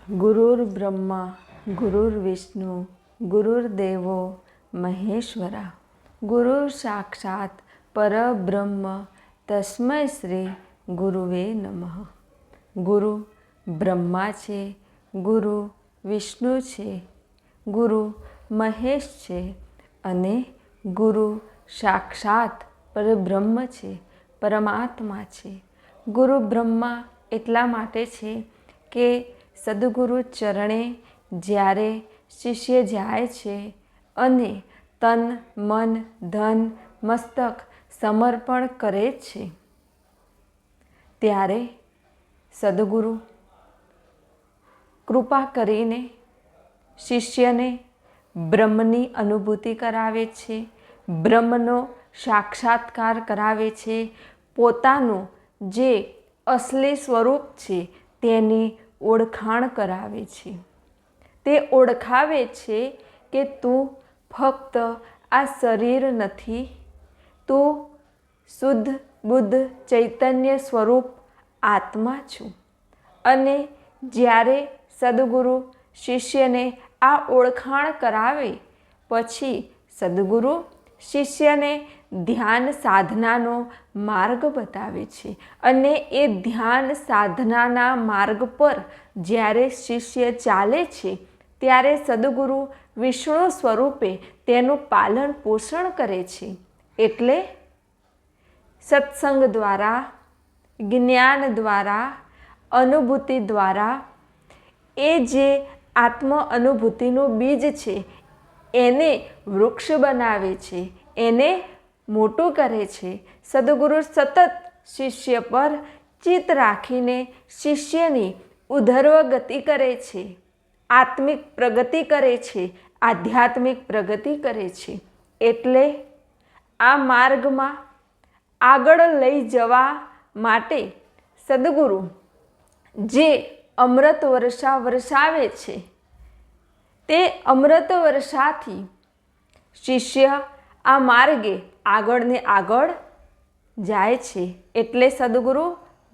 गुरुर्ब्रह्मा गुरुर्विष्णु गुरुर्देवो महेश्वरा गुरुर साक्षात परब्रह्म तस्मै श्री गुरुवे नमः। गुरु ब्रह्मा छे, गुरु विष्णु छे, गुरु महेश छे अने गुरु साक्षात परब्रह्म छे, परमात्मा छे। गुरु ब्रह्मा एटला माटे छे के सद्गुरु चरणे ज्यारे शिष्य जाय छे अने तन मन धन मस्तक समर्पण करे छे त्यारे सद्गुरु कृपा करीने शिष्यने ब्रह्मनी अनुभूति करावे छे, ब्रह्मनो साक्षात्कार करावे छे, पोतानुं जे असली स्वरूप छे तेनी ओळखाण करावे छे। ते ओळखावे छे के तू फक्त आ शरीर नथी, तू शुद्ध बुद्ध चैतन्य स्वरूप आत्मा छू। अने ज्यारे सद्गुरु शिष्यने आ ओळखाण करावे पछी सद्गुरु शिष्यने ध्यान साधनानो मार्ग बतावे छे अने ए ध्यान साधनाना मार्ग पर ज्यारे शिष्य चाले छे त्यारे सद्गुरु विष्णु स्वरूपे तेनुं पालन पोषण करे छे। एटले सत्संग द्वारा ज्ञान द्वारा अनुभूति द्वारा ए जे आत्म अनुभूतिनुं बीज छे एने वृक्ष बनावे छे, एने मोटुं करे छे। सद्गुरु सतत शिष्य पर चित्त राखीने शिष्यनी उधर्व गति करे छे, आत्मिक प्रगति करे छे, आध्यात्मिक प्रगति करे छे। एटले आ मार्गमां आगळ लई जवा माटे सद्गुरु जे अमृत वर्षा वरसावे छे ते अमृत वर्षाथी शिष्य आ मार्गे आगळ ने आगळ जाय छे। एटले सद्गुरु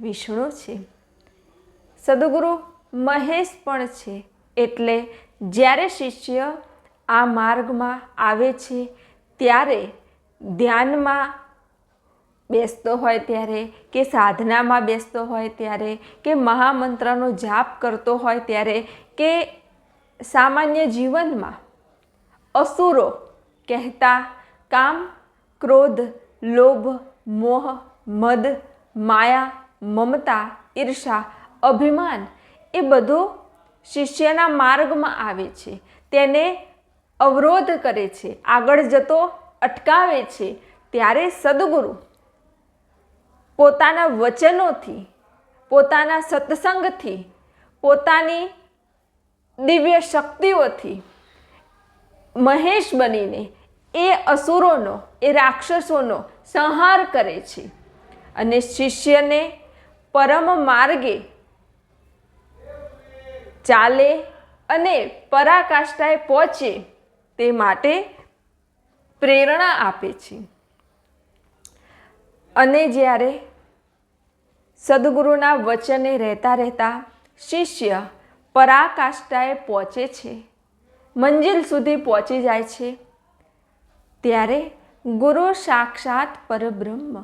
विष्णु छे, सद्गुरु महेश पण छे। एटले ज्यारे शिष्य आ मार्गमां आवे छे त्यारे ध्यानमां बेसतो होय त्यारे के साधनामां बेसतो होय त्यारे के महामंत्रनो जाप करतो होय त्यारे के सामान्य जीवनमां असुरो कहता काम क्रोध लोभ मोह मद माया ममता ईर्षा अभिमान ए बधुं शिष्यना मार्गमां आवे छे, तेने अवरोध करे छे, आगळ जतो अटकावे छे। त्यारे सद्गुरु पोताना वचनोथी, पोताना सत्संगथी, पोतानी दिव्य शक्तिओथी महेश बनीने ए असुरोनो ए राक्षसोनो संहार करे छे अने शिष्यने परम मार्गे चाले अने पराकाष्ठाए पहोंचे ते माटे प्रेरणा आपे छे। अने ज्यारे सद्गुरुना वचने रहता रहता शिष्य पराकाष्ठाए पहोंचे छे, मंजिल सुधी पहोंची जाय छे त्यारे गुरु साक्षात परब्रह्म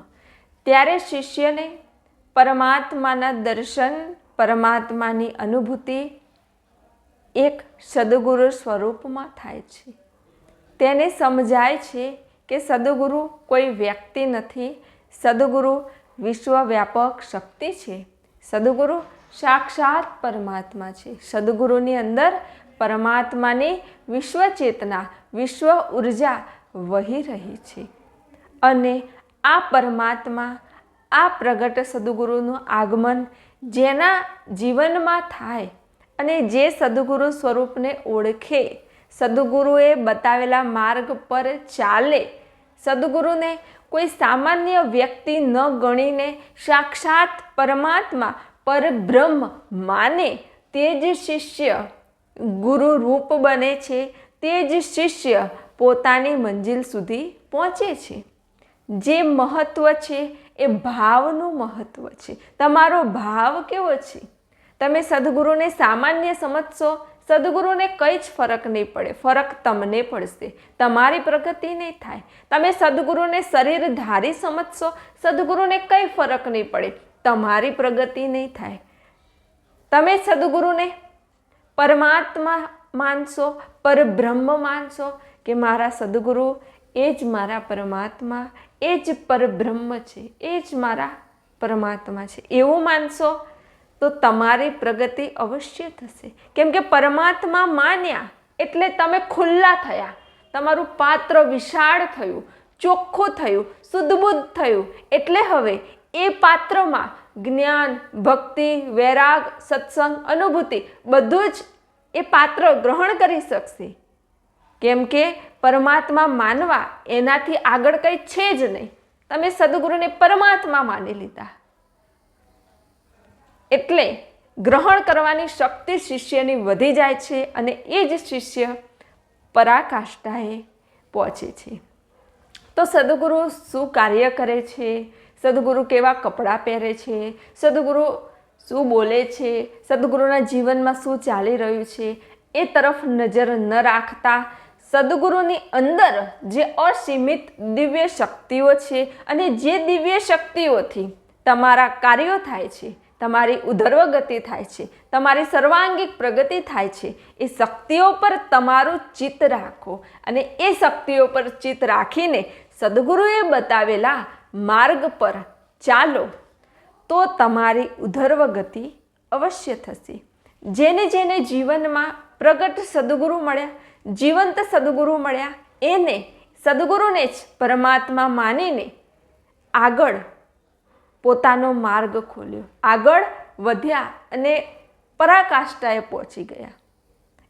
त्यारे शिष्यने परमात्माना दर्शन परमात्मानी अनुभूति एक सद्गुरु स्वरूपमां थाय छे। तेने समजाय छे के सद्गुरु कोई व्यक्ति नथी, सद्गुरु विश्वव्यापक शक्ति छे, सद्गुरु साक्षात परमात्मा छे। सद्गुरुनी अंदर परमात्मानी विश्व चेतना विश्व ऊर्जा वही रही छे अने आ परमात्मा आ प्रगट सद्गुरुनुं आगमन जेना जीवनमां थाय अने जे सद्गुरु स्वरूपने ओळखे, सद्गुरुए बतावेला मार्ग पर चाले, सद्गुरुने कोई सामान्य व्यक्ति न गणीने साक्षात परमात्मा परब्रह्म माने ते ज शिष्य गुरु रूप बने छे, ते ज शिष्य पोतानी मंजिल सुधी पहोंचे छे। जे महत्व छे ए भावनुं महत्व छे। तमारो भाव केवो छे? તમે સદગુરુને સામાન્ય સમજશો, સદગુરુને કંઈ જ ફરક નહીં પડે, ફરક તમને પડશે, તમારી પ્રગતિ નહીં થાય. તમે સદગુરુને શરીરધારી સમજશો, સદગુરુને કંઈ ફરક નહીં પડે, તમારી પ્રગતિ નહીં થાય. તમે સદગુરુને પરમાત્મા માનશો, પરબ્રહ્મ માનશો કે મારા સદગુરુ એ જ મારા પરમાત્મા, એ જ પરબ્રહ્મ છે, એ જ મારા પરમાત્મા છે, એવું માનશો તો તમારી પ્રગતિ અવશ્ય થશે. કેમ કે પરમાત્મા માન્યા એટલે તમે ખુલ્લા થયા, તમારું પાત્ર વિશાળ થયું, ચોખ્ખું થયું, શુદ્ધબુદ્ધ થયું. એટલે હવે એ પાત્રમાં જ્ઞાન, ભક્તિ, વૈરાગ, સત્સંગ, અનુભૂતિ બધું જ એ પાત્ર ગ્રહણ કરી શકશે. કેમ કે પરમાત્મા માનવા એનાથી આગળ કંઈ છે જ નહીં. તમે સદગુરુને પરમાત્મા માની લીધા એટલે ગ્રહણ કરવાની શક્તિ શિષ્યની વધી જાય છે અને એ જ શિષ્ય પરાકાષ્ઠાએ પહોંચે છે. તો સદગુરુ શું કાર્ય કરે છે, સદગુરુ કેવા કપડાં પહેરે છે, સદગુરુ શું બોલે છે, સદગુરુના જીવનમાં શું ચાલી રહ્યું છે એ તરફ નજર ન રાખતા સદગુરુની અંદર જે અસીમિત દિવ્ય શક્તિઓ છે અને જે દિવ્ય શક્તિઓથી તમારા કાર્યો થાય છે, તમારી ઉધર્વ ગતિ થાય છે, તમારી સર્વાંગિક પ્રગતિ થાય છે, એ શક્તિઓ પર તમારું ચિત્ત રાખો અને એ શક્તિઓ પર ચિત્ત રાખીને સદગુરુએ બતાવેલા માર્ગ પર ચાલો તો તમારી ઉધર્વ ગતિ અવશ્ય થશે. જેને જેને જીવનમાં પ્રગટ સદગુરુ મળ્યા, જીવંત સદગુરુ મળ્યા, એને સદગુરુને જ પરમાત્મા માનીને આગળ પોતાનો માર્ગ ખોલ્યો, આગળ વધ્યા અને પરાકાષ્ઠાએ પહોંચી ગયા.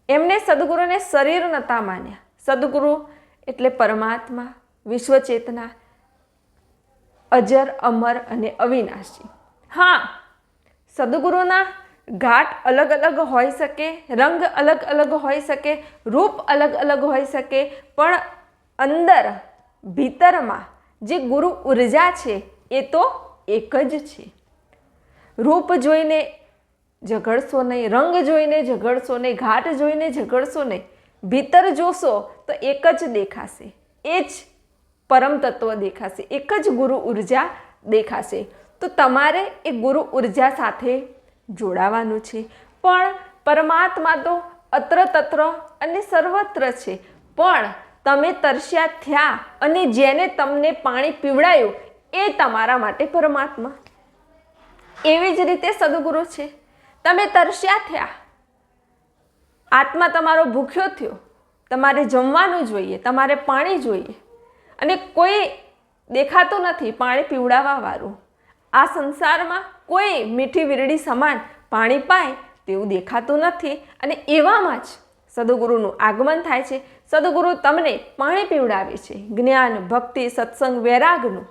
એમને સદગુરુને શરીર નહોતા માન્યા. સદગુરુ એટલે પરમાત્મા, વિશ્વચેતના, અજર, અમર અને અવિનાશી. હા, સદગુરુના ઘાટ અલગ અલગ હોઈ શકે, રંગ અલગ અલગ હોઈ શકે, રૂપ અલગ અલગ હોઈ શકે, પણ અંદર ભીતરમાં જે ગુરુ ઉર્જા છે એ તો એક જ છે. રૂપ જોઈને ઝઘડશો નહીં, રંગ જોઈને ઝઘડશો નહીં, ઘાટ જોઈને ઝઘડશો નહીં, ભીતર જોશો તો એક જ દેખાશે, એ જ પરમ તત્વ દેખાશે, એક જ ગુરુ ઉર્જા દેખાશે. તો તમારે એ ગુરુ ઉર્જા સાથે જોડાવાનું છે. પણ પરમાત્મા તો અત્ર તત્ર અને સર્વત્ર છે, પણ તમે તરસ્યા થયા અને જેને તમને પાણી પીવડાયું એ તમારા માટે પરમાત્મા. એવી જ રીતે સદગુરુ છે. તમે તરસ્યા થયા, આત્મા તમારો ભૂખ્યો થયો, તમારે જમવાનું જોઈએ, તમારે પાણી જોઈએ અને કોઈ દેખાતું નથી પાણી પીવડાવવા વાળું. આ સંસારમાં કોઈ મીઠી વીરડી સમાન પાણી પાય તેવું દેખાતું નથી અને એવામાં જ સદગુરુનું આગમન થાય છે. સદગુરુ તમને પાણી પીવડાવે છે, જ્ઞાન, ભક્તિ, સત્સંગ, વૈરાગનું.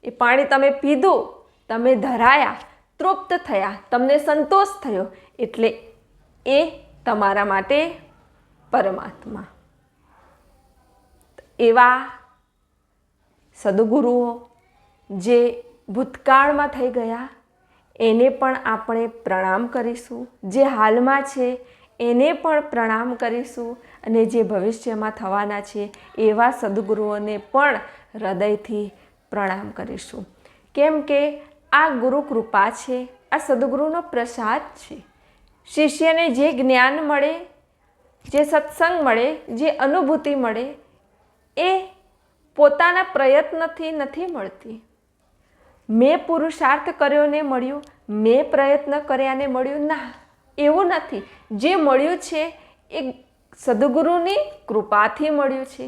એ પાણી તમે પીધું, તમે ધરાયા, તૃપ્ત થયા, તમને સંતોષ થયો એટલે એ તમારા માટે પરમાત્મા. એવા સદગુરુઓ જે ભૂતકાળમાં થઈ ગયા એને પણ આપણે પ્રણામ કરીશું, જે હાલમાં છે એને પણ પ્રણામ કરીશું અને જે ભવિષ્યમાં થવાના છે એવા સદગુરુઓને પણ હૃદયથી પ્રણામ કરીશું. કેમ કે આ ગુરુ કૃપા છે, આ સદગુરુનો પ્રસાદ છે. શિષ્યને જે જ્ઞાન મળે, જે સત્સંગ મળે, જે અનુભૂતિ મળે એ પોતાના પ્રયત્નથી નથી મળતી. મેં પુરુષાર્થ કર્યો ને મળ્યું, મેં પ્રયત્ન કર્યાને મળ્યું, ના, એવું નથી. જે મળ્યું છે એ સદગુરુની કૃપાથી મળ્યું છે,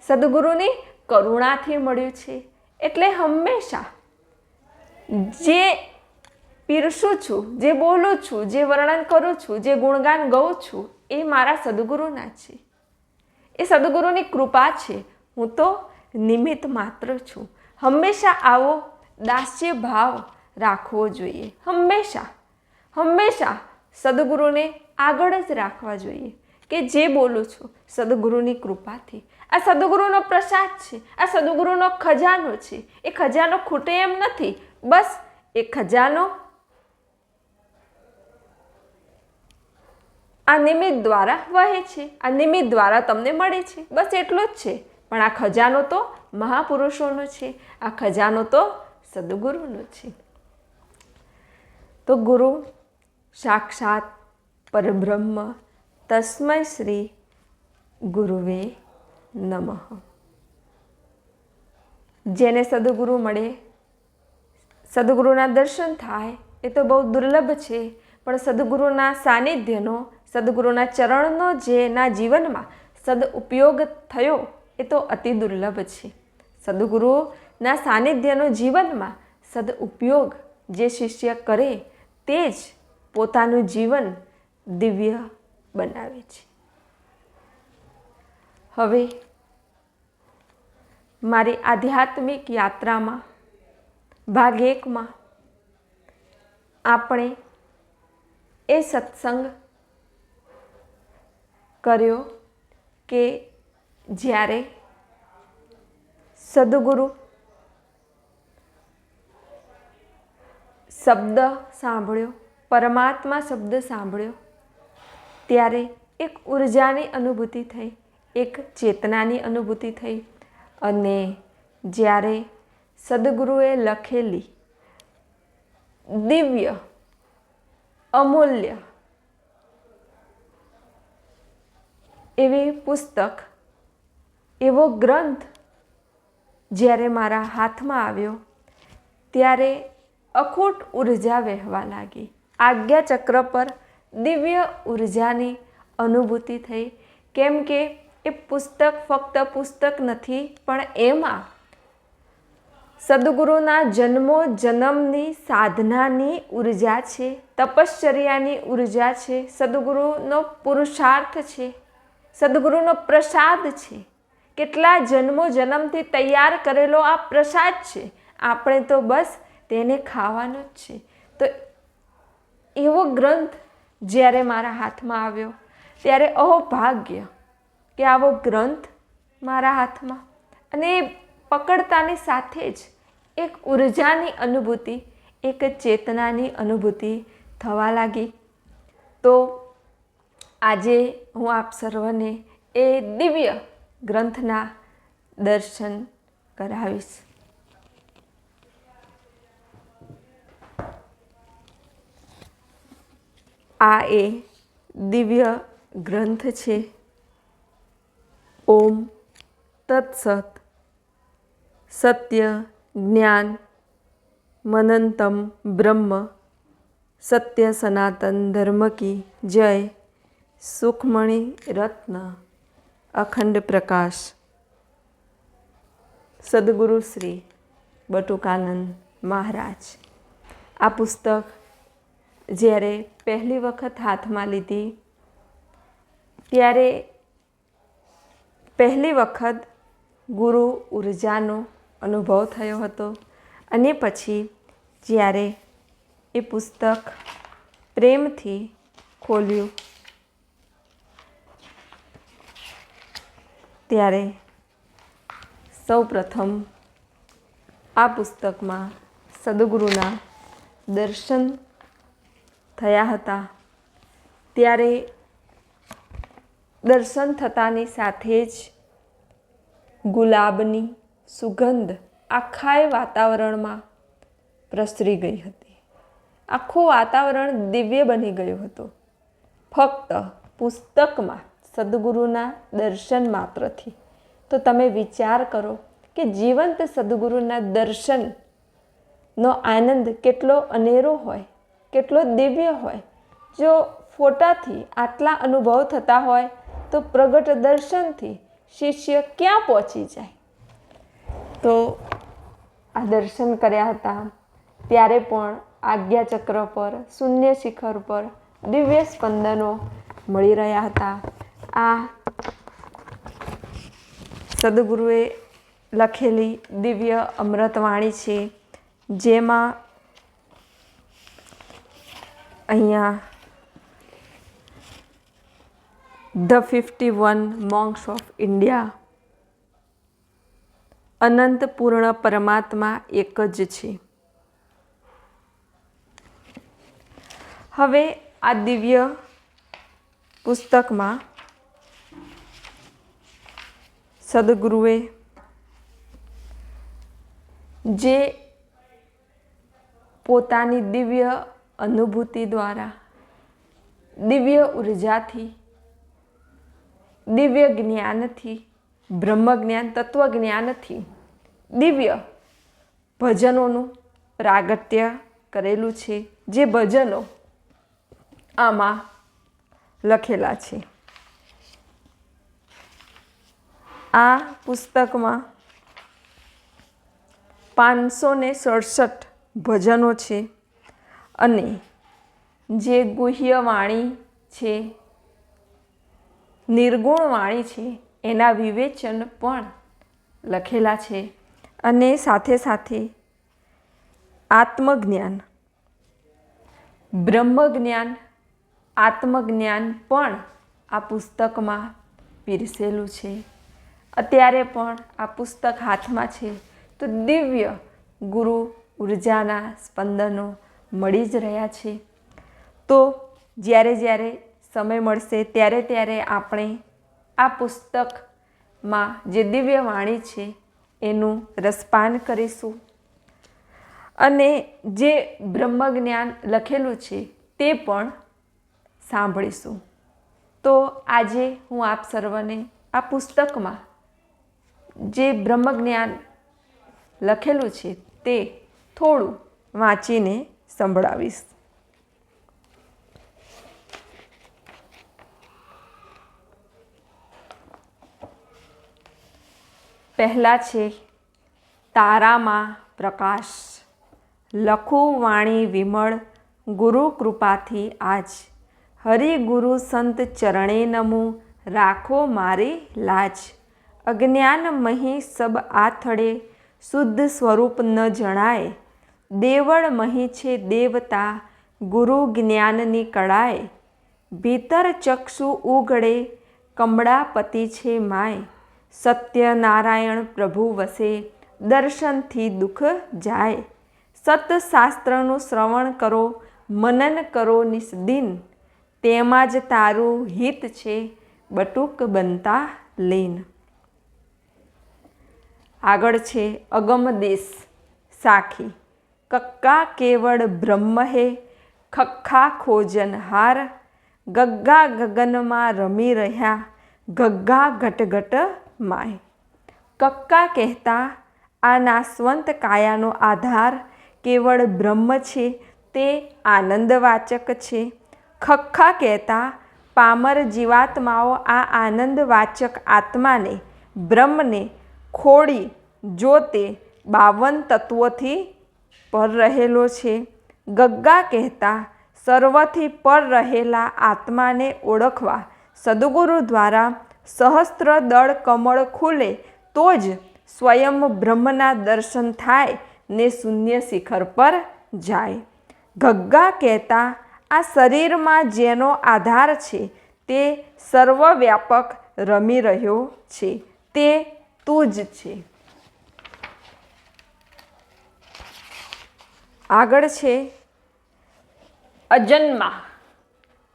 સદગુરુની કરુણાથી મળ્યું છે. એટલે હંમેશા જે પીરસું છું, જે બોલું છું, જે વર્ણન કરું છું, જે ગુણગાન ગાઉં છું એ મારા સદગુરુના છે, એ સદગુરુની કૃપા છે. હું તો નિમિત્ત માત્ર છું. હંમેશા આવો દાસ્ય ભાવ રાખવો જોઈએ. હંમેશા હંમેશા સદગુરુને આગળ જ રાખવા જોઈએ કે જે બોલું છું સદગુરુની કૃપાથી. આ સદગુરુનો પ્રસાદ છે, આ સદગુરુનો ખજાનો છે. એ ખજાનો ખૂટે એમ નથી. બસ એ ખજાનો આ નિમિત્ત દ્વારા વહે છે, આ નિમિત્ત દ્વારા તમને મળે છે, બસ એટલું જ છે. પણ આ ખજાનો તો મહાપુરુષોનો છે, આ ખજાનો તો સદગુરુનો છે. તો ગુરુ સાક્ષાત પરબ્રહ્મ તસ્મૈ શ્રી ગુરુવે નમઃ. જેને સદગુરુ મળે, સદગુરુના દર્શન થાય એ તો બહુ દુર્લભ છે. પણ સદગુરુના સાનિધ્યનો, સદગુરુના ચરણનો જેના જીવનમાં સદઉપયોગ થયો એ તો અતિ દુર્લભ છે. સદગુરુના સાનિધ્યનો જીવનમાં સદઉપયોગ જે શિષ્ય કરે તે જ પોતાનું જીવન દિવ્ય બનાવે છે. હવે મારી આધ્યાત્મિક યાત્રામાં ભાગ 1માં આપણે એ સત્સંગ કર્યો કે જ્યારે સદગુરુ શબ્દ સાંભળ્યો, પરમાત્મા શબ્દ સાંભળ્યો, ત્યારે એક ઉર્જાની અનુભૂતિ થઈ, એક ચેતનાની અનુભૂતિ થઈ. અને જ્યારે સદગુરુએ લખેલી દિવ્ય અમૂલ્ય એવી પુસ્તક, એવો ગ્રંથ જ્યારે મારા હાથમાં આવ્યો ત્યારે અખૂટ ઉર્જા વહેવા લાગી. આજ્ઞાચક્ર પર દિવ્ય ઉર્જાની અનુભૂતિ થઈ. કેમ કે એ પુસ્તક ફક્ત પુસ્તક નથી, પણ એમાં સદગુરુના જન્મો જન્મની સાધનાની ઉર્જા છે, તપશ્ચર્યાની ઉર્જા છે, સદગુરુનો પુરુષાર્થ છે, સદગુરુનો પ્રસાદ છે. કેટલા જન્મો જન્મથી તૈયાર કરેલો આ પ્રસાદ છે. આપણે તો બસ તેને ખાવાનો જ છે. તો એવો ગ્રંથ જ્યારે મારા હાથમાં આવ્યો ત્યારે અહોભાગ્ય કે આવો ગ્રંથ મારા હાથમાં, અને પકડતાની સાથે જ એક ઉર્જાની અનુભૂતિ, એક ચેતનાની અનુભૂતિ થવા લાગી. તો આજે હું આપ સર્વને એ દિવ્ય ગ્રંથના દર્શન કરાવીશ. આ એ દિવ્ય ગ્રંથ છે. ઓમ તત્સત. સત્ય જ્ઞાન મનંતમ બ્રહ્મ સત્ય સનાતન ધર્મ કી જય. સુખમણી રત્ન અખંડ પ્રકાશ. સદગુરુ શ્રી બટુકાનંદ મહારાજ. આ પુસ્તક જ્યારે પહેલી વખત હાથમાં લીધી ત્યારે પહેલી વખત ગુરુ ઉર્જાનો અનુભવ થયો હતો. અને પછી જ્યારે એ પુસ્તક પ્રેમથી ખોલ્યું ત્યારે સૌપ્રથમ આ પુસ્તકમાં સદગુરુના દર્શન થયા હતા. ત્યારે દર્શન થતાની સાથે જ ગુલાબની સુગંધ આખાય વાતાવરણમાં પ્રસરી ગઈ હતી. આખું વાતાવરણ દિવ્ય બની ગયું હતું ફક્ત પુસ્તકમાં સદગુરુના દર્શન માત્રથી. તો તમે વિચાર કરો કે જીવંત સદગુરુના દર્શનનો આનંદ કેટલો અનેરો હોય, કેટલો દિવ્ય હોય. જો ફોટાથી આટલા અનુભવ થતા હોય તો પ્રગટ દર્શનથી શિષ્ય ક્યાં પહોંચી જાય. તો આ દર્શન કર્યા હતા ત્યારે પણ આજ્ઞાચક્ર પર, શૂન્ય શિખર પર દિવ્ય સ્પંદનો મળી રહ્યા હતા. આ સદગુરુએ લખેલી દિવ્ય અમૃતવાણી છે, જેમાં અહીંયા The 51 Monks of India, અનંત પૂર્ણ પરમાત્મા એક જ છે. હવે આ દિવ્ય પુસ્તકમાં સદગુરુએ જે પોતાની દિવ્ય અનુભૂતિ દ્વારા, દિવ્ય ઉર્જાથી, દિવ્ય જ્ઞાનથી, બ્રહ્મ જ્ઞાન, તત્વજ્ઞાનથી દિવ્ય ભજનોનું પ્રાગટ્ય કરેલું છે, જે ભજનો આમાં લખેલા છે. આ પુસ્તકમાં 567 ભજનો છે અને જે ગુહ્ય વાણી છે, નિર્ગુણ વાણી છે, એના વિવેચન પણ લખેલા છે. અને સાથે સાથે આત્મજ્ઞાન, બ્રહ્મજ્ઞાન, આત્મજ્ઞાન પણ આ પુસ્તકમાં પીરસેલું છે. અત્યારે પણ આ પુસ્તક હાથમાં છે તો દિવ્ય ગુરુ ઉર્જાના સ્પંદનો મળી જ રહ્યા છે. તો જ્યારે જ્યારે સમય મળશે ત્યારે ત્યારે આપણે આ પુસ્તકમાં જે દિવ્ય વાણી છે એનું રસપાન કરીશું અને જે બ્રહ્મજ્ઞાન લખેલું છે તે પણ સાંભળીશું. તો આજે હું આપ સર્વને આ પુસ્તકમાં જે બ્રહ્મજ્ઞાન લખેલું છે તે થોડું વાંચીને સંભળાવીશ. પહેલા છે તારામાં પ્રકાશ, લખું વાણી વિમળ, ગુરુ કૃપાથી આજ, હરિગુરુ સંત ચરણે નમું, રાખો મારી લાજ, અજ્ઞાન મહી સબ આથડે, શુદ્ધ સ્વરૂપ ન જણાય, દેવળ મહી છે દેવતા, ગુરુ જ્ઞાનની કળાએ, ભીતર ચક્ષુ ઉઘડે, કમળાપતિ છે માય, સત્યનારાયણ પ્રભુ વસે, દર્શનથી દુઃખ જાય, સતશાસ્ત્રનું શ્રવણ કરો, મનન કરો નિસ્દિન, તેમાં જ તારું હિત છે, બટુક બનતા લીન. આગળ છે અગમ દેશ સાખી, કક્કા કેવળ બ્રહ્મ હે, ખખ્ખા ખોજનહાર, ગગ્ગા ગગનમાં રમી રહ્યા, ગગ્ગા ઘટઘટ માય. કક્કા કહેતા આ નાશવંત કાયાનો આધાર કેવળ બ્રહ્મ છે, તે આનંદવાચક છે. ખખ્ખા કહેતા પામર જીવાત્માઓ આ આનંદવાચક આત્માને, બ્રહ્મને ખોડી જો તે 52 તત્વોથી પર રહેલો છે. ગગ્ગા કહેતા સર્વથી પર રહેલા આત્માને ઓળખવા સદગુરુ દ્વારા સહસ્ત્ર દળ કમળ ખુલે તો જ સ્વયં બ્રહ્મના દર્શન થાય ને શૂન્ય શિખર પર જાય. ગગ્ગા કહેતા આ શરીરમાં જેનો આધાર છે તે સર્વવ્યાપક રમી રહ્યો છે, તે તું જ છે. આગળ છે અજન્મા,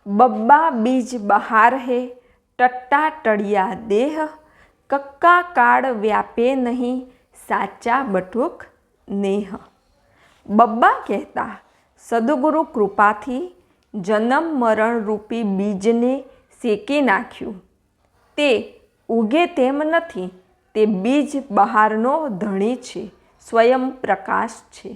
બબ્બા બીજ બહાર હે, ટટ્ટા ટળિયા દેહ, કક્કા કાળ વ્યાપે નહીં, સાચા બટુક નેહ. બબ્બા કહેતા સદગુરુ કૃપાથી જન્મ મરણ રૂપી બીજને શેકી નાખ્યું, તે ઉગે તેમ નથી, તે બીજ બહારનો ધણી છે, સ્વયં પ્રકાશ છે.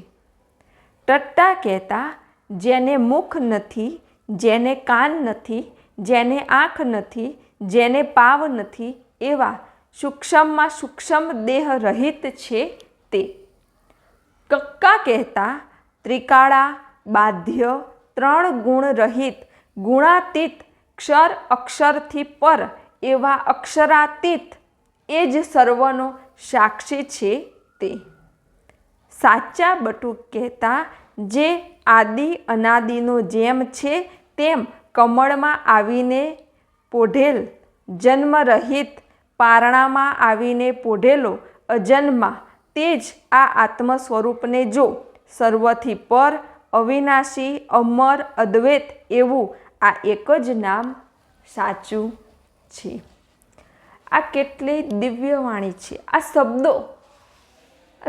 ટટ્ટા કહેતા જેને મુખ નથી, જેને કાન નથી, જેને આંખ નથી, જેને પાવ નથી, એવા સૂક્ષ્મમાં સૂક્ષ્મ દેહ રહિત છે તે. કક્કા કહેતા ત્રિકાળા બાધ્ય 3 ગુણ રહિત, ગુણાતીત, ક્ષર અક્ષરથી પર એવા અક્ષરાતીત, એ જ સર્વનો સાક્ષી છે તે. સાચા બટુક કહેતા જે આદિ અનાદિનો જેમ છે તેમ કમળમાં આવીને પોઢેલ, જન્મરહિત પારણામાં આવીને પોઢેલો અજન્મા, તે જ આ આત્મ સ્વરૂપને જો સર્વથી પર, અવિનાશી, અમર, અદ્વૈત એવું આ એક જ નામ સાચું છે. આ કેટલી દિવ્ય વાણી છે. આ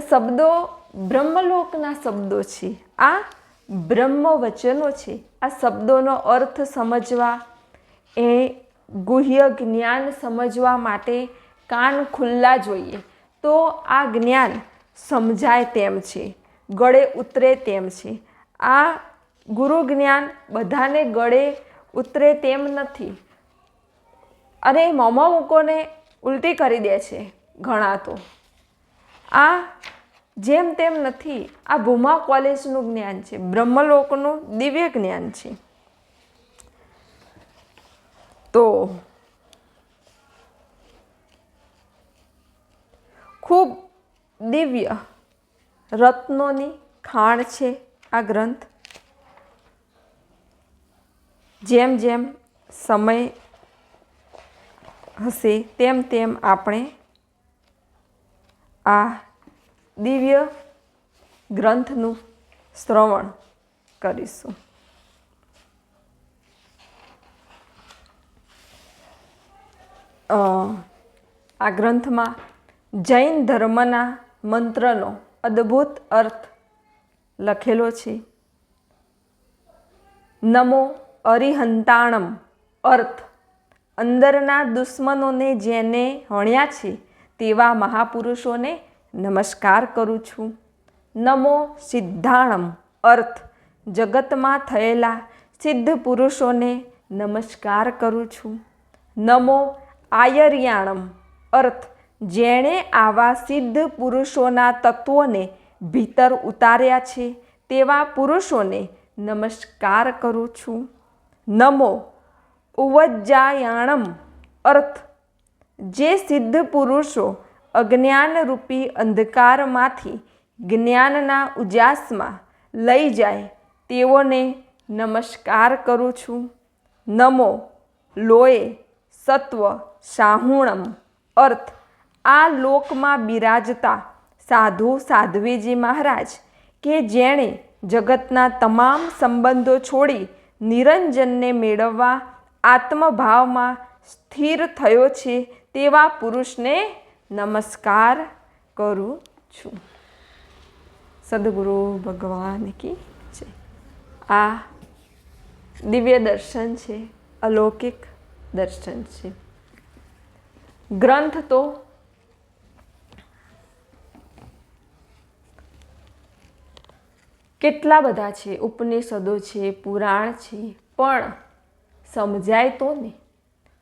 શબ્દો બ્રહ્મલોકના શબ્દો છે. આ બ્રહ્મ વચનો છે. આ શબ્દોનો અર્થ સમજવા, એ ગુહ્ય જ્ઞાન સમજવા માટે કાન ખુલ્લા જોઈએ તો આ જ્ઞાન સમજાય તેમ છે, ગળે ઉતરે તેમ છે. આ ગુરુ જ્ઞાન બધાને ગળે ઉતરે તેમ નથી. અને મોમો મૂકોને ઉલટી કરી દે છે ઘણા તો. આ જેમ તેમ નથી. આ ભૂમા કોલેજનું જ્ઞાન છે, બ્રહ્મલોકનું દિવ્ય જ્ઞાન છે. તો ખૂબ દિવ્ય રત્નોની ખાણ છે આ ગ્રંથ. જેમ જેમ સમય હશે તેમ તેમ આપણે આ દિવ્ય ગ્રંથનું શ્રવણ કરીશું. આ ગ્રંથમાં જૈન ધર્મના મંત્રનો અદ્ભુત અર્થ લખેલો છે. નમો અરિહંતાણમ અર્થ અંદરના દુશ્મનોને જેને હણ્યા છે તેવા મહાપુરુષોને નમસ્કાર કરું છું. નમો સિદ્ધાણમ અર્થ જગતમાં થયેલા સિદ્ધ પુરુષોને નમસ્કાર કરું છું. નમો આયર્યાણમ અર્થ જેણે આવા સિદ્ધ પુરુષોના તત્વોને ભીતર ઉતાર્યા છે તેવા પુરુષોને નમસ્કાર કરું છું. નમો ઉવજ્જાયાણમ અર્થ જે સિદ્ધ પુરુષો અજ્ઞાનરૂપી અંધકારમાંથી જ્ઞાનના ઉજાસમાં લઈ જાય તેઓને નમસ્કાર કરું છું. નમો લોએ સત્વ સાહુણમ અર્થ આ લોકમાં બિરાજતા સાધુ સાધ્વીજી મહારાજ કે જેણે જગતના તમામ સંબંધો છોડી નિરંજનને મેળવવા આત્મભાવમાં સ્થિર થયો છે તેવા પુરુષને નમસ્કાર કરું છું. સદગુરુ ભગવાન કી જય. આ દિવ્ય દર્શન છે, અલૌકિક દર્શન છે. ગ્રંથ તો કેટલા બધા છે, ઉપનિષદો છે, પુરાણ છે, પણ સમજાય તો ને.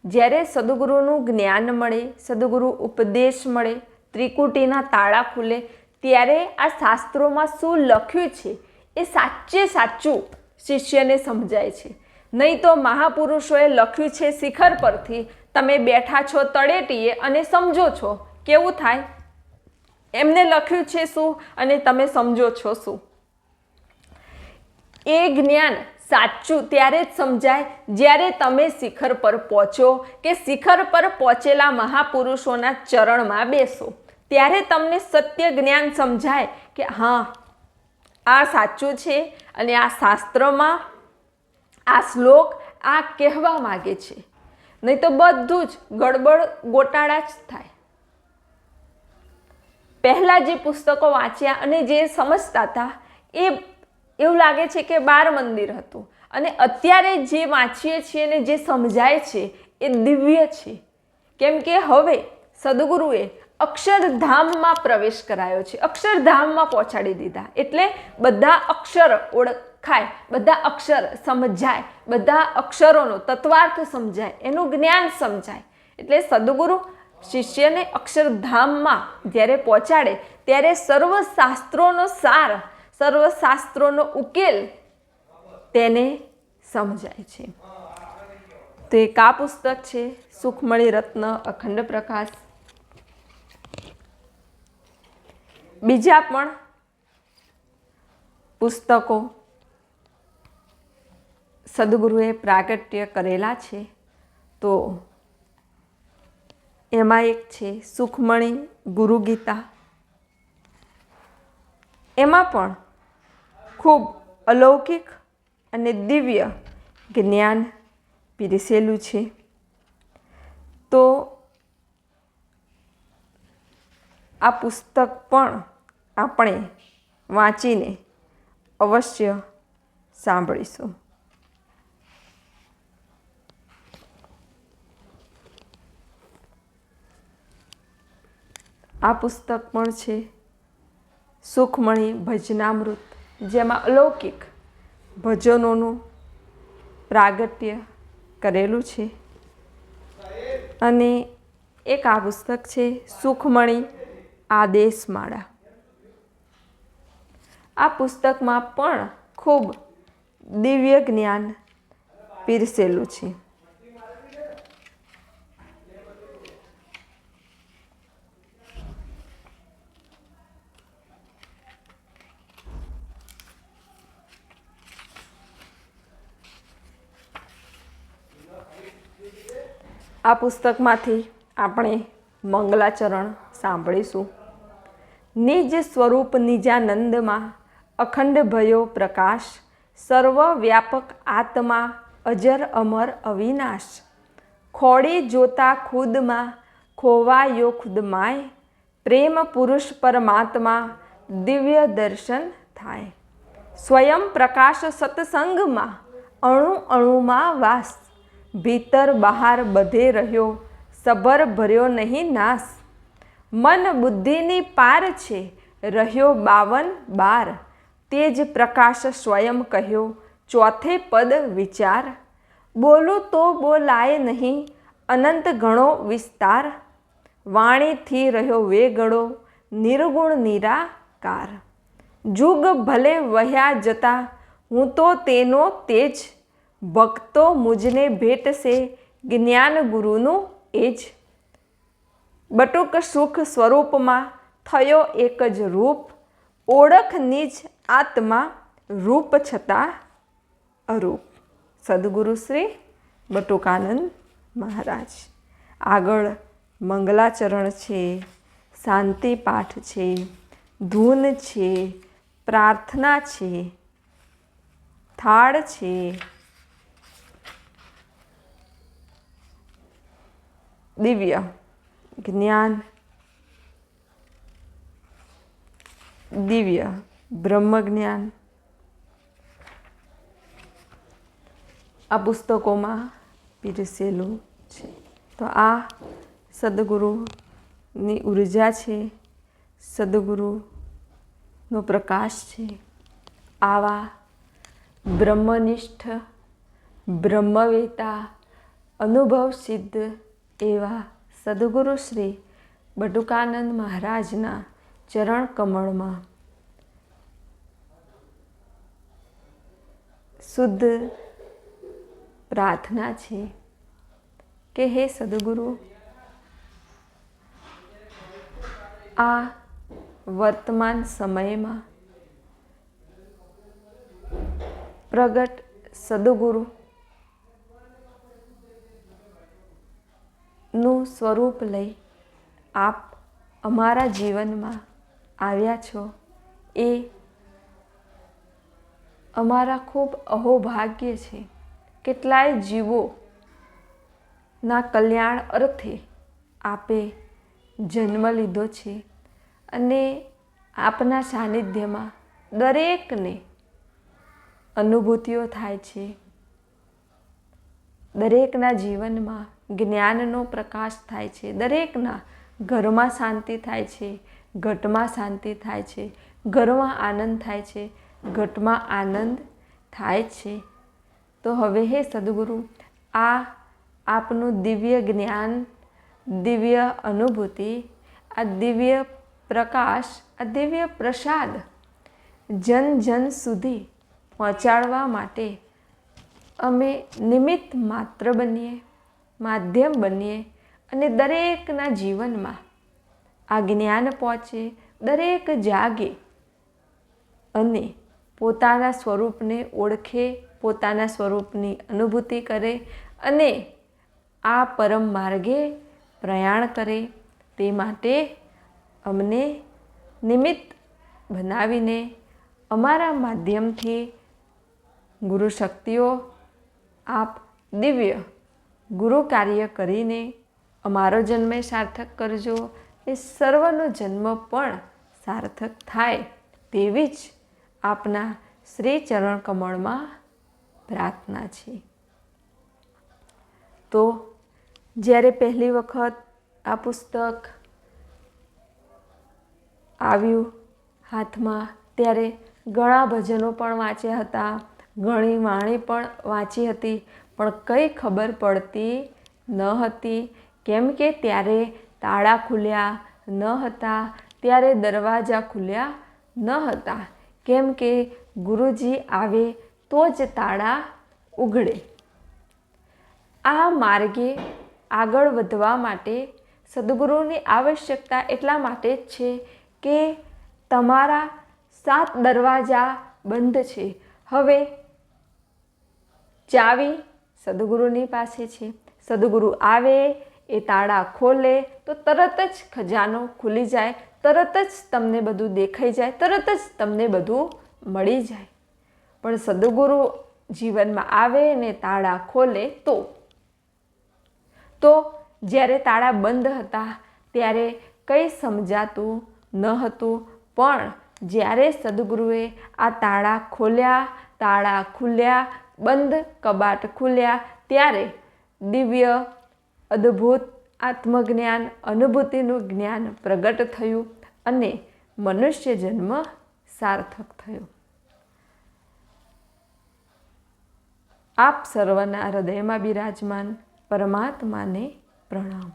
જ્યારે સદગુરુનું જ્ઞાન મળે, સદગુરુ ઉપદેશ મળે, ત્રિકુટીના તાળા ખુલે, ત્યારે આ શાસ્ત્રોમાં શું લખ્યું છે એ સાચે સાચું શિષ્યને સમજાય છે. નહીં તો મહાપુરુષોએ લખ્યું છે શિખર પરથી, તમે બેઠા છો તળેટીએ અને સમજો છો, કેવું થાય? એમને લખ્યું છે શું અને તમે સમજો છો શું? એ જ્ઞાન સાચું ત્યારે જ સમજાય જ્યારે તમે શિખર પર પહોંચો કે શિખર પર પહોંચેલા મહાપુરુષોના ચરણમાં બેસો. ત્યારે તમને સત્ય જ્ઞાન સમજાય કે હા, આ સાચું છે અને આ શાસ્ત્રમાં આ શ્લોક આ કહેવા માગે છે. નહીં તો બધું જ ગડબડ ગોટાળા જ થાય. પહેલાં જે પુસ્તકો વાંચ્યા અને જે સમજતા હતા એ એવું લાગે છે કે બાર મંદિર હતું, અને અત્યારે જે વાંચીએ છીએ ને જે સમજાય છે એ દિવ્ય છે. કેમ કે હવે સદગુરુએ અક્ષરધામમાં પ્રવેશ કરાયો છે, અક્ષરધામમાં પહોંચાડી દીધા. એટલે બધા અક્ષર ઓળખાય, બધા અક્ષર સમજાય, બધા અક્ષરોનો તત્વાર્થ સમજાય, એનું જ્ઞાન સમજાય. એટલે સદગુરુ શિષ્યને અક્ષરધામમાં જ્યારે પહોંચાડે ત્યારે સર્વશાસ્ત્રોનો સાર, સર્વશાસ્ત્રોનો ઉકેલ તેને સમજાય છે. તો એક આ પુસ્તક છે સુખમણી રત્ન અખંડ પ્રકાશ. બીજા પણ પુસ્તકો સદગુરુએ પ્રાગટ્ય કરેલા છે. તો એમાં એક છે સુખમણી ગુરુ ગીતા. એમાં પણ ખૂબ અલૌકિક અને દિવ્ય જ્ઞાન પીરસેલું છે. તો આ પુસ્તક પણ આપણે વાંચીને અવશ્ય સાંભળીશું. આ પુસ્તક પણ છે સુખમણી ભજનામૃત, જેમાં અલૌકિક ભજનોનું પ્રાગટ્ય કરેલું છે. અને એક આ પુસ્તક છે સુખમણી આદેશમાળા. આ પુસ્તકમાં પણ ખૂબ દિવ્ય જ્ઞાન પીરસેલું છે. આ પુસ્તકમાંથી આપણે મંગલાચરણ સાંભળીશું. નિજ સ્વરૂપ નિજાનંદમાં અખંડ ભયો પ્રકાશ, સર્વવ્યાપક આત્મા અજર અમર અવિનાશ. ખોડી જોતા ખુદમાં ખોવાયો ખુદમાય, પ્રેમ પુરુષ પરમાત્મા દિવ્ય દર્શન થાય. સ્વયં પ્રકાશ સત્સંગમાં અણુ અણુમાં વાસ, ભીતર બહાર બધે રહ્યો સબર ભર્યો નહીં નાશ. મન બુદ્ધિની પાર છે રહ્યો 52 તે જ પ્રકાશ સ્વયં કહ્યો ચોથે પદ વિચાર. બોલું તો બોલાય નહીં અનંત ઘણો વિસ્તાર, વાણીથી રહ્યો વેગળો નિર્ગુણ નિરાકાર. જુગ ભલે વહ્યા જતા હું તો તેનો તેજ, ભક્તો મુજને ભેટશે જ્ઞાન ગુરુનું એજ. બટુક સુખ સ્વરૂપમાં થયો એક જ રૂપ, ઓળખ નિજ આત્મા રૂપ છતાં અરૂપ. સદગુરુ શ્રી બટુકાનંદ મહારાજ. આગળ મંગલાચરણ છે, શાંતિ પાઠ છે, ધૂન છે, પ્રાર્થના છે, થાળ છે, દિવ્ય જ્ઞાન, દિવ્ય બ્રહ્મ જ્ઞાન આ પુસ્તકોમાં પીરસેલું છે. તો આ સદગુરુની ઉર્જા છે, સદગુરુનો પ્રકાશ છે. આવા બ્રહ્મનિષ્ઠ, બ્રહ્મવેતા, અનુભવ સિદ્ધ એવા સદગુરુ શ્રી બટુકાનંદ મહારાજના ચરણ કમળમાં શુદ્ધ પ્રાર્થના છે કે હે સદગુરુ, આ વર્તમાન સમયમાં પ્રગટ સદગુરુ નું સ્વરૂપ લઈ આપ અમારા જીવનમાં આવ્યા છો, એ અમારા ખૂબ અહોભાગ્ય છે. કેટલાય જીવોના કલ્યાણ અર્થે આપે જન્મ લીધો છે અને આપના સાનિધ્યમાં દરેકને અનુભૂતિઓ થાય છે. દરેકના જીવનમાં જ્ઞાનનો પ્રકાશ થાય છે. દરેકના ઘરમાં શાંતિ થાય છે, ઘટમાં શાંતિ થાય છે, ઘરમાં આનંદ થાય છે, ઘટમાં આનંદ થાય છે. તો હવે હે સદગુરુ, આ આપનું દિવ્ય જ્ઞાન, દિવ્ય અનુભૂતિ, આ દિવ્ય પ્રકાશ, આ દિવ્ય પ્રસાદ જન જન સુધી પહોંચાડવા માટે અમે નિમિત્ત માત્ર બનીએ, માધ્યમ બનીએ અને દરેકના જીવનમાં આ જ્ઞાન પહોંચે, દરેક જાગે અને પોતાના સ્વરૂપને ઓળખે, પોતાના સ્વરૂપની અનુભૂતિ કરે અને આ પરમ માર્ગે પ્રયાણ કરે. તે માટે અમને નિમિત્ત બનાવીને અમારા માધ્યમથી ગુરુ શક્તિઓ આપ દિવ્ય ગુરુ કાર્ય કરીને અમારો જન્મ સાર્થક કરજો, એ સર્વનો જન્મ પણ સાર્થક થાય તેવી જ આપના શ્રી ચરણ કમળમાં પ્રાર્થના છે. તો જ્યારે પહેલી વખત આ પુસ્તક આવ્યું હાથમાં ત્યારે ઘણા ભજનો પણ વાંચ્યા હતા, ઘણી વાણી પણ વાંચી હતી, પણ કંઈ ખબર પડતી ન હતી. કેમ કે ત્યારે તાળા ખુલ્યા ન હતા, ત્યારે દરવાજા ખુલ્યા ન હતા. કેમ કે ગુરુજી આવે તો જ તાળા ઉઘડે. આ માર્ગે આગળ વધવા માટે સદગુરુની આવશ્યકતા એટલા માટે જ છે કે તમારા 7 દરવાજા બંધ છે. હવે ચાવી સદગુરુની પાસે છે. સદગુરુ આવે, એ તાળા ખોલે તો તરત જ ખજાનો ખુલી જાય, તરત જ તમને બધું દેખાઈ જાય, તરત જ તમને બધું મળી જાય. પણ સદગુરુ જીવનમાં આવે ને તાળા ખોલે તો જ્યારે તાળા બંધ હતા ત્યારે કંઈ સમજાતું ન હતું. પણ જ્યારે સદગુરુએ આ તાળા ખોલ્યા, તાળા ખુલ્યા, બંધ કબાટ ખુલ્યા, ત્યારે દિવ્ય અદ્ભુત આત્મજ્ઞાન, અનુભૂતિનું જ્ઞાન પ્રગટ થયું અને મનુષ્ય જન્મ સાર્થક થયો. આપ સર્વના હૃદયમાં બિરાજમાન પરમાત્માને પ્રણામ.